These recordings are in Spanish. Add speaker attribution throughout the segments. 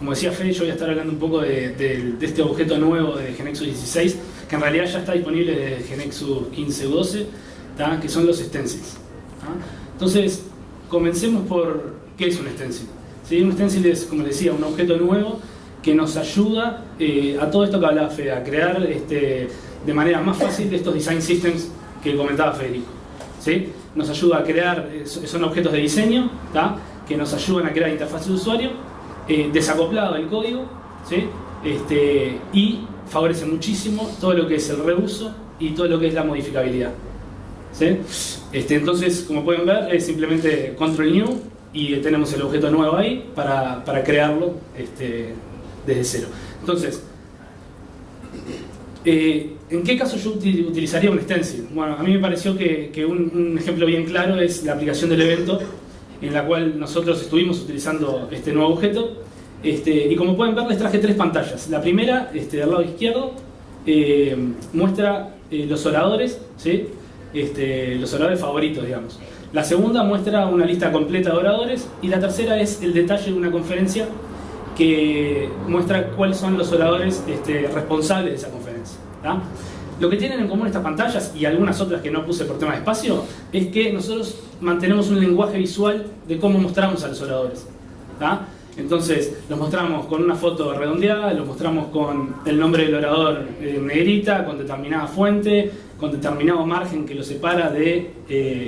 Speaker 1: como decía Fede, yo voy a estar hablando un poco de este objeto nuevo de GeneXus 16, que en realidad ya está disponible de GeneXus 15 u 12, ¿tá? Que son los stencils. ¿Tá? Entonces, comencemos por qué es un stencil. ¿Sí? Un stencil es, como les decía, un objeto nuevo que nos ayuda a todo esto que hablaba Fede, a crear de manera más fácil estos design systems que comentaba Federico. ¿Sí? Nos ayuda a crear, son objetos de diseño, ¿tá? Que nos ayudan a crear interfaces de usuario, desacoplado del código, ¿sí? Y favorece muchísimo todo lo que es el reuso y todo lo que es la modificabilidad. ¿Sí? Entonces, como pueden ver, es simplemente Control New y tenemos el objeto nuevo ahí para crearlo desde cero. Entonces, ¿en qué caso yo utilizaría un stencil? Bueno, a mí me pareció que un ejemplo bien claro es la aplicación del evento, en la cual nosotros estuvimos utilizando este nuevo objeto. Y como pueden ver, les traje tres pantallas. La primera, del lado izquierdo, muestra los oradores, ¿sí? Los oradores favoritos, digamos. La segunda muestra una lista completa de oradores. Y la tercera es el detalle de una conferencia que muestra cuáles son los oradores responsables de esa conferencia. ¿Tá? Lo que tienen en común estas pantallas y algunas otras que no puse por tema de espacio es que nosotros mantenemos un lenguaje visual de cómo mostramos a los oradores. ¿Tá? Entonces, los mostramos con una foto redondeada, los mostramos con el nombre del orador en negrita, con determinada fuente, con determinado margen que lo separa de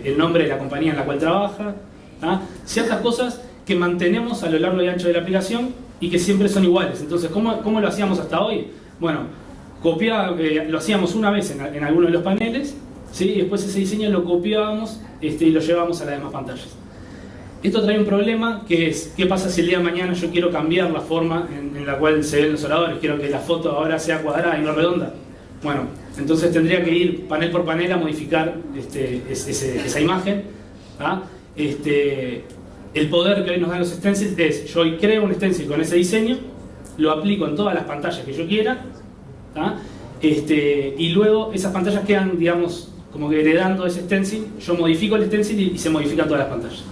Speaker 1: el nombre de la compañía en la cual trabaja. ¿Tá? Ciertas cosas que mantenemos a lo largo y ancho de la aplicación y que siempre son iguales. Entonces, ¿cómo lo hacíamos hasta hoy? Bueno, lo hacíamos una vez en alguno de los paneles, ¿sí? Y después ese diseño lo copiábamos y lo llevábamos a las demás pantallas. Esto trae un problema que es, ¿qué pasa si el día de mañana yo quiero cambiar la forma en la cual se ven los oradores? Quiero que la foto ahora sea cuadrada y no redonda. Bueno, entonces tendría que ir panel por panel a modificar esa imagen. ¿Ah? El poder que hoy nos dan los stencils es, yo hoy creo un stencil con ese diseño, lo aplico en todas las pantallas que yo quiera, ¿tá? Y luego esas pantallas quedan, digamos, como que heredando ese stencil, yo modifico el stencil y se modifican todas las pantallas.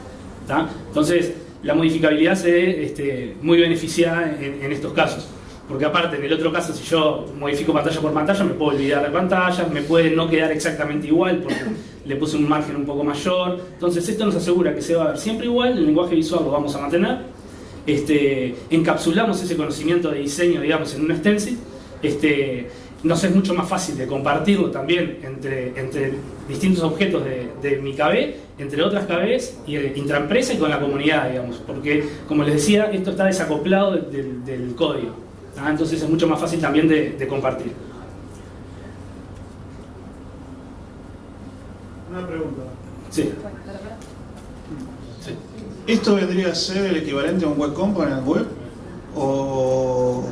Speaker 1: ¿Tá? Entonces, la modificabilidad se ve muy beneficiada en estos casos. Porque aparte, en el otro caso, si yo modifico pantalla por pantalla, me puedo olvidar de pantallas, me puede no quedar exactamente igual porque le puse un margen un poco mayor. Entonces, esto nos asegura que se va a ver siempre igual, el lenguaje visual lo vamos a mantener. Encapsulamos ese conocimiento de diseño, digamos, en un stencil. Nos es mucho más fácil de compartirlo también entre distintos objetos de mi KB, entre otras KBs y intraempresa y con la comunidad, digamos, porque, como les decía, esto está desacoplado del código. Entonces es mucho más fácil también de compartir.
Speaker 2: Una pregunta.
Speaker 1: Sí. Sí.
Speaker 2: ¿Esto vendría a ser el equivalente a un web component web? ¿O...?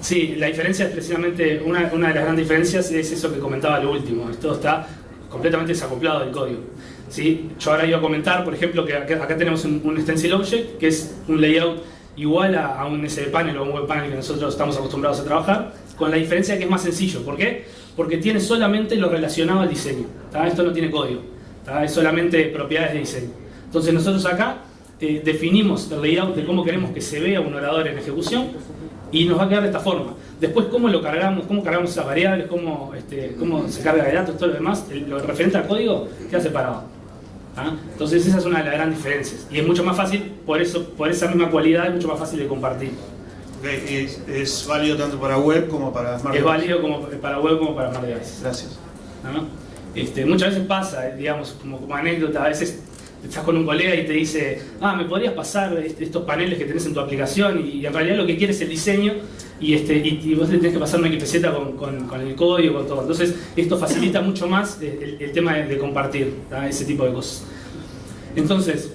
Speaker 1: Sí, la diferencia es precisamente, una de las grandes diferencias es eso que comentaba lo último. Esto está completamente desacoplado del código. ¿Sí? Yo ahora iba a comentar, por ejemplo, que acá tenemos un stencil object, que es un layout igual a un SD panel o un web panel que nosotros estamos acostumbrados a trabajar, con la diferencia que es más sencillo. ¿Por qué? Porque tiene solamente lo relacionado al diseño. ¿Tá? Esto no tiene código, ¿tá? Es solamente propiedades de diseño. Entonces nosotros acá definimos el layout de cómo queremos que se vea un orador en ejecución y nos va a quedar de esta forma. Después, cómo lo cargamos, cómo cargamos esas variables, cómo se carga de datos, todo lo demás, lo referente al código queda separado. ¿Ah? Entonces esa es una de las grandes diferencias y es mucho más fácil, por esa misma cualidad es mucho más fácil de compartir.
Speaker 2: Okay. ¿Es válido tanto para web como para smart devices?
Speaker 1: Es válido como para web como para smart devices.
Speaker 2: Gracias.
Speaker 1: ¿No? Muchas veces pasa, digamos, como anécdota, a veces estás con un colega y te dice, ¿me podrías pasar estos paneles que tenés en tu aplicación? Y en realidad lo que quiere es el diseño y vos le tenés que pasar una XPZ con el código, con todo. Entonces esto facilita mucho más el tema de compartir, ¿tá? Ese tipo de cosas. Entonces,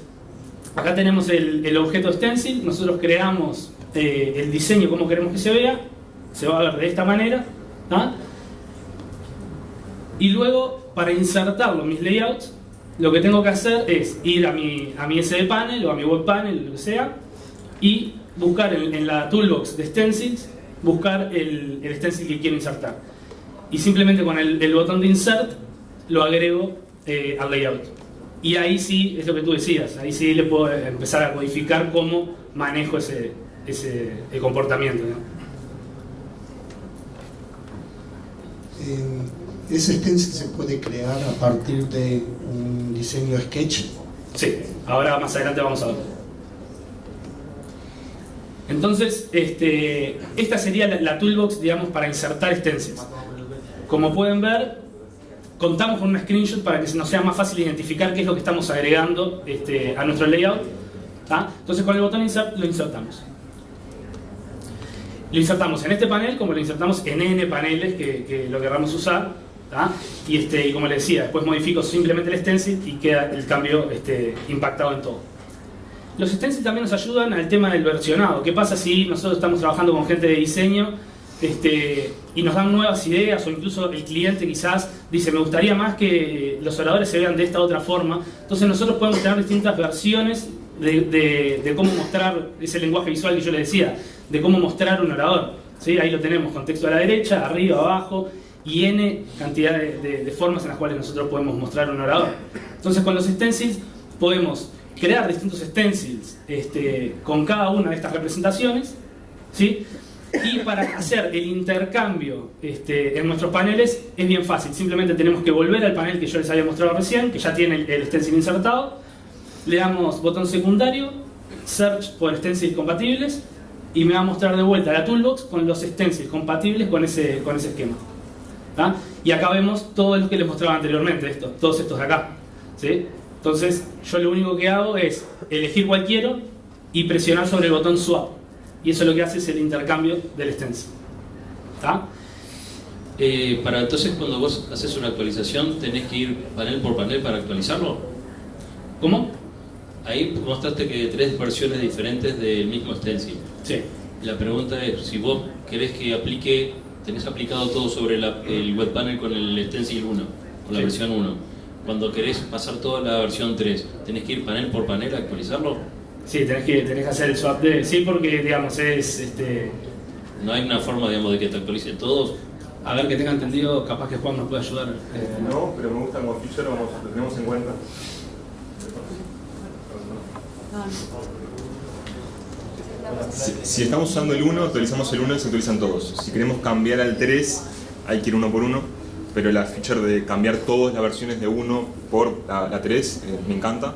Speaker 1: acá tenemos el objeto stencil, nosotros creamos el diseño como queremos que se vea, se va a ver de esta manera, ¿tá? Y luego, para insertarlo en mis layouts, lo que tengo que hacer es ir a mi SD panel o a mi web panel, lo que sea, y buscar en la toolbox de stencils, buscar el stencil que quiero insertar. Y simplemente con el botón de insert lo agrego al layout. Y ahí sí, es lo que tú decías, ahí sí le puedo empezar a codificar cómo manejo ese el comportamiento, ¿no?
Speaker 3: ¿Ese stencil se puede crear a partir de un diseño Sketch?
Speaker 1: Sí, ahora más adelante vamos a ver. Entonces, esta sería la toolbox, digamos, para insertar stencils. Como pueden ver, contamos con un screenshot para que nos sea más fácil identificar qué es lo que estamos agregando a nuestro layout. ¿Tá? Entonces, con el botón Insert lo insertamos. Lo insertamos en este panel como lo insertamos en N paneles que lo queramos usar. ¿Tá? Y como les decía, después modifico simplemente el stencil y queda el cambio impactado en todo. Los stencils también nos ayudan al tema del versionado. ¿Qué pasa si nosotros estamos trabajando con gente de diseño y nos dan nuevas ideas, o incluso el cliente quizás dice, me gustaría más que los oradores se vean de esta otra forma? Entonces nosotros podemos tener distintas versiones de cómo mostrar ese lenguaje visual que yo les decía, de cómo mostrar un orador. ¿Sí? Ahí lo tenemos con texto a la derecha, arriba, abajo, y N cantidad de formas en las cuales nosotros podemos mostrar un orador. Entonces con los stencils podemos crear distintos stencils con cada una de estas representaciones, ¿sí? Y para hacer el intercambio en nuestros paneles es bien fácil. Simplemente tenemos que volver al panel que yo les había mostrado recién, que ya tiene el stencil insertado. Le damos botón secundario, search por stencils compatibles, y me va a mostrar de vuelta la toolbox con los stencils compatibles con ese esquema. ¿Tá? Y acá vemos todo lo que les mostraba anteriormente, todos estos de acá, ¿sí? Entonces yo lo único que hago es elegir cual quiero y presionar sobre el botón swap, y eso lo que hace es el intercambio del stencil. ¿Tá?
Speaker 4: Entonces cuando vos haces una actualización tenés que ir panel por panel para actualizarlo.
Speaker 1: ¿Cómo?
Speaker 4: Ahí mostraste que hay 3 versiones diferentes del mismo stencil.
Speaker 1: Sí.
Speaker 4: La pregunta es, si vos querés que tenés aplicado todo sobre el web panel con el stencil 1, con la versión 1. Cuando querés pasar toda la versión 3, ¿tenés que ir panel por panel a actualizarlo?
Speaker 1: Sí, tenés que hacer el swap sí, porque digamos
Speaker 4: ¿No hay una forma, digamos, de que te actualicen todos?
Speaker 1: A ver, que tenga entendido, capaz que Juan nos puede ayudar.
Speaker 5: No, pero me gusta como feature, lo tenemos en cuenta.
Speaker 6: Si estamos usando el 1, actualizamos el 1 y se actualizan todos. Si queremos cambiar al 3, hay que ir uno por uno. Pero la feature de cambiar todas las versiones de 1 por la 3 me encanta.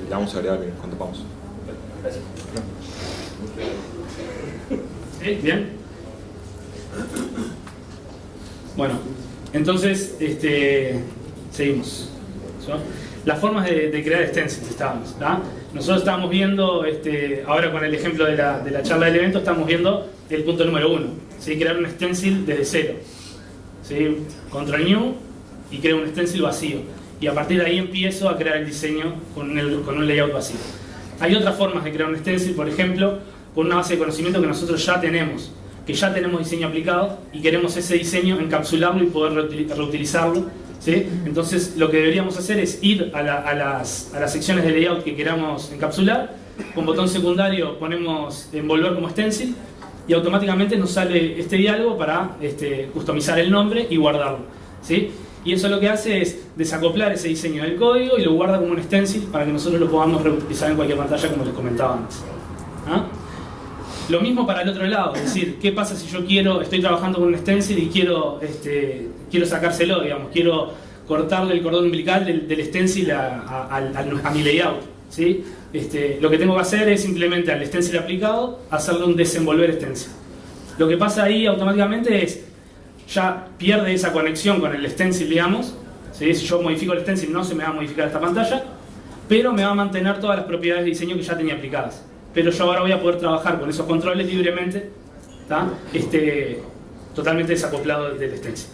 Speaker 6: Y la vamos a agregar cuando podamos.
Speaker 1: ¿Sí? ¿Bien? Bueno, entonces seguimos. ¿So? Las formas de crear stencils estábamos. ¿Tá? Nosotros estábamos viendo, ahora con el ejemplo de la charla del evento, estamos viendo el punto número 1, ¿sí? Crear un stencil desde cero. ¿Sí? Control New y creo un stencil vacío. Y a partir de ahí empiezo a crear el diseño con un layout vacío. Hay otras formas de crear un stencil, por ejemplo, con una base de conocimiento que nosotros ya tenemos, diseño aplicado y queremos ese diseño encapsularlo y poder reutilizarlo. ¿Sí? Entonces lo que deberíamos hacer es ir a las secciones de layout que queramos encapsular, con botón secundario ponemos envolver como stencil y automáticamente nos sale este diálogo para customizar el nombre y guardarlo. ¿Sí? Y eso lo que hace es desacoplar ese diseño del código y lo guarda como un stencil para que nosotros lo podamos reutilizar en cualquier pantalla, como les comentaba antes. ¿Ah? Lo mismo para el otro lado, es decir, ¿qué pasa si yo estoy trabajando con un stencil y quiero sacárselo, digamos, quiero cortarle el cordón umbilical del stencil a mi layout? ¿Sí? Lo que tengo que hacer es simplemente al stencil aplicado hacerle un desenvolver stencil. Lo que pasa ahí automáticamente es, ya pierde esa conexión con el stencil, digamos. ¿Sí? Si yo modifico el stencil no se me va a modificar esta pantalla, pero me va a mantener todas las propiedades de diseño que ya tenía aplicadas. Pero yo ahora voy a poder trabajar con esos controles libremente, ¿tá? Totalmente desacoplado del stencil.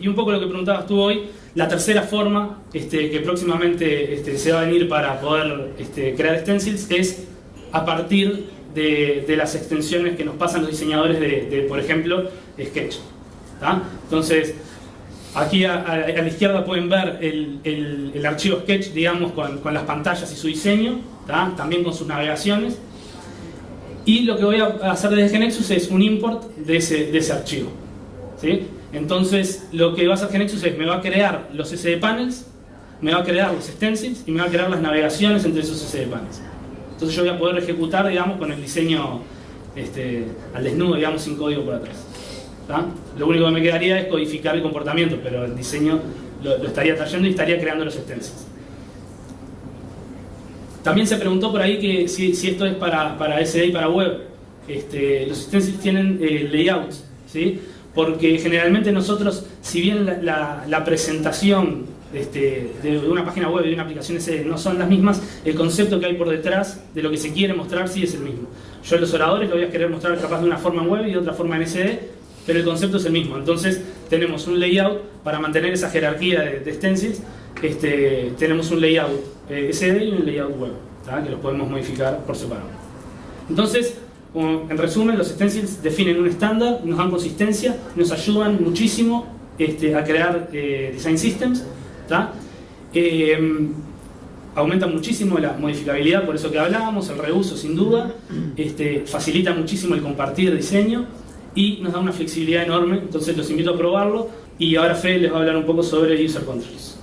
Speaker 1: Y un poco lo que preguntabas tú hoy, la tercera forma que próximamente se va a venir para poder crear stencils es a partir de las extensiones que nos pasan los diseñadores de por ejemplo, Sketch. ¿Tá? Entonces, aquí a la izquierda pueden ver el archivo Sketch, digamos, con las pantallas y su diseño, ¿tá? También con sus navegaciones. Y lo que voy a hacer desde GeneXus es un import de ese archivo. ¿Sí? Entonces, lo que va a hacer GeneXus es, me va a crear los SD panels, me va a crear los stencils y me va a crear las navegaciones entre esos SD panels. Entonces yo voy a poder ejecutar, digamos, con el diseño al desnudo, digamos, sin código por atrás. ¿Tá? Lo único que me quedaría es codificar el comportamiento, pero el diseño lo estaría trayendo y estaría creando los stencils. También se preguntó por ahí que si esto es para SD y para web. Los stencils tienen layouts, ¿sí? Porque generalmente nosotros, si bien la presentación de una página web y de una aplicación SD no son las mismas, el concepto que hay por detrás de lo que se quiere mostrar sí es el mismo. Yo los oradores lo voy a querer mostrar capaz de una forma en web y de otra forma en SD, pero el concepto es el mismo. Entonces tenemos un layout para mantener esa jerarquía de stencils. Tenemos un layout SD y un layout web, ¿tá? Que los podemos modificar por separado. Entonces, en resumen, los stencils definen un estándar, nos dan consistencia, nos ayudan muchísimo a crear design systems, ¿tá? Aumenta muchísimo la modificabilidad, por eso que hablábamos, el reuso sin duda, facilita muchísimo el compartir diseño y nos da una flexibilidad enorme. Entonces los invito a probarlo, y ahora Fede les va a hablar un poco sobre User Controls.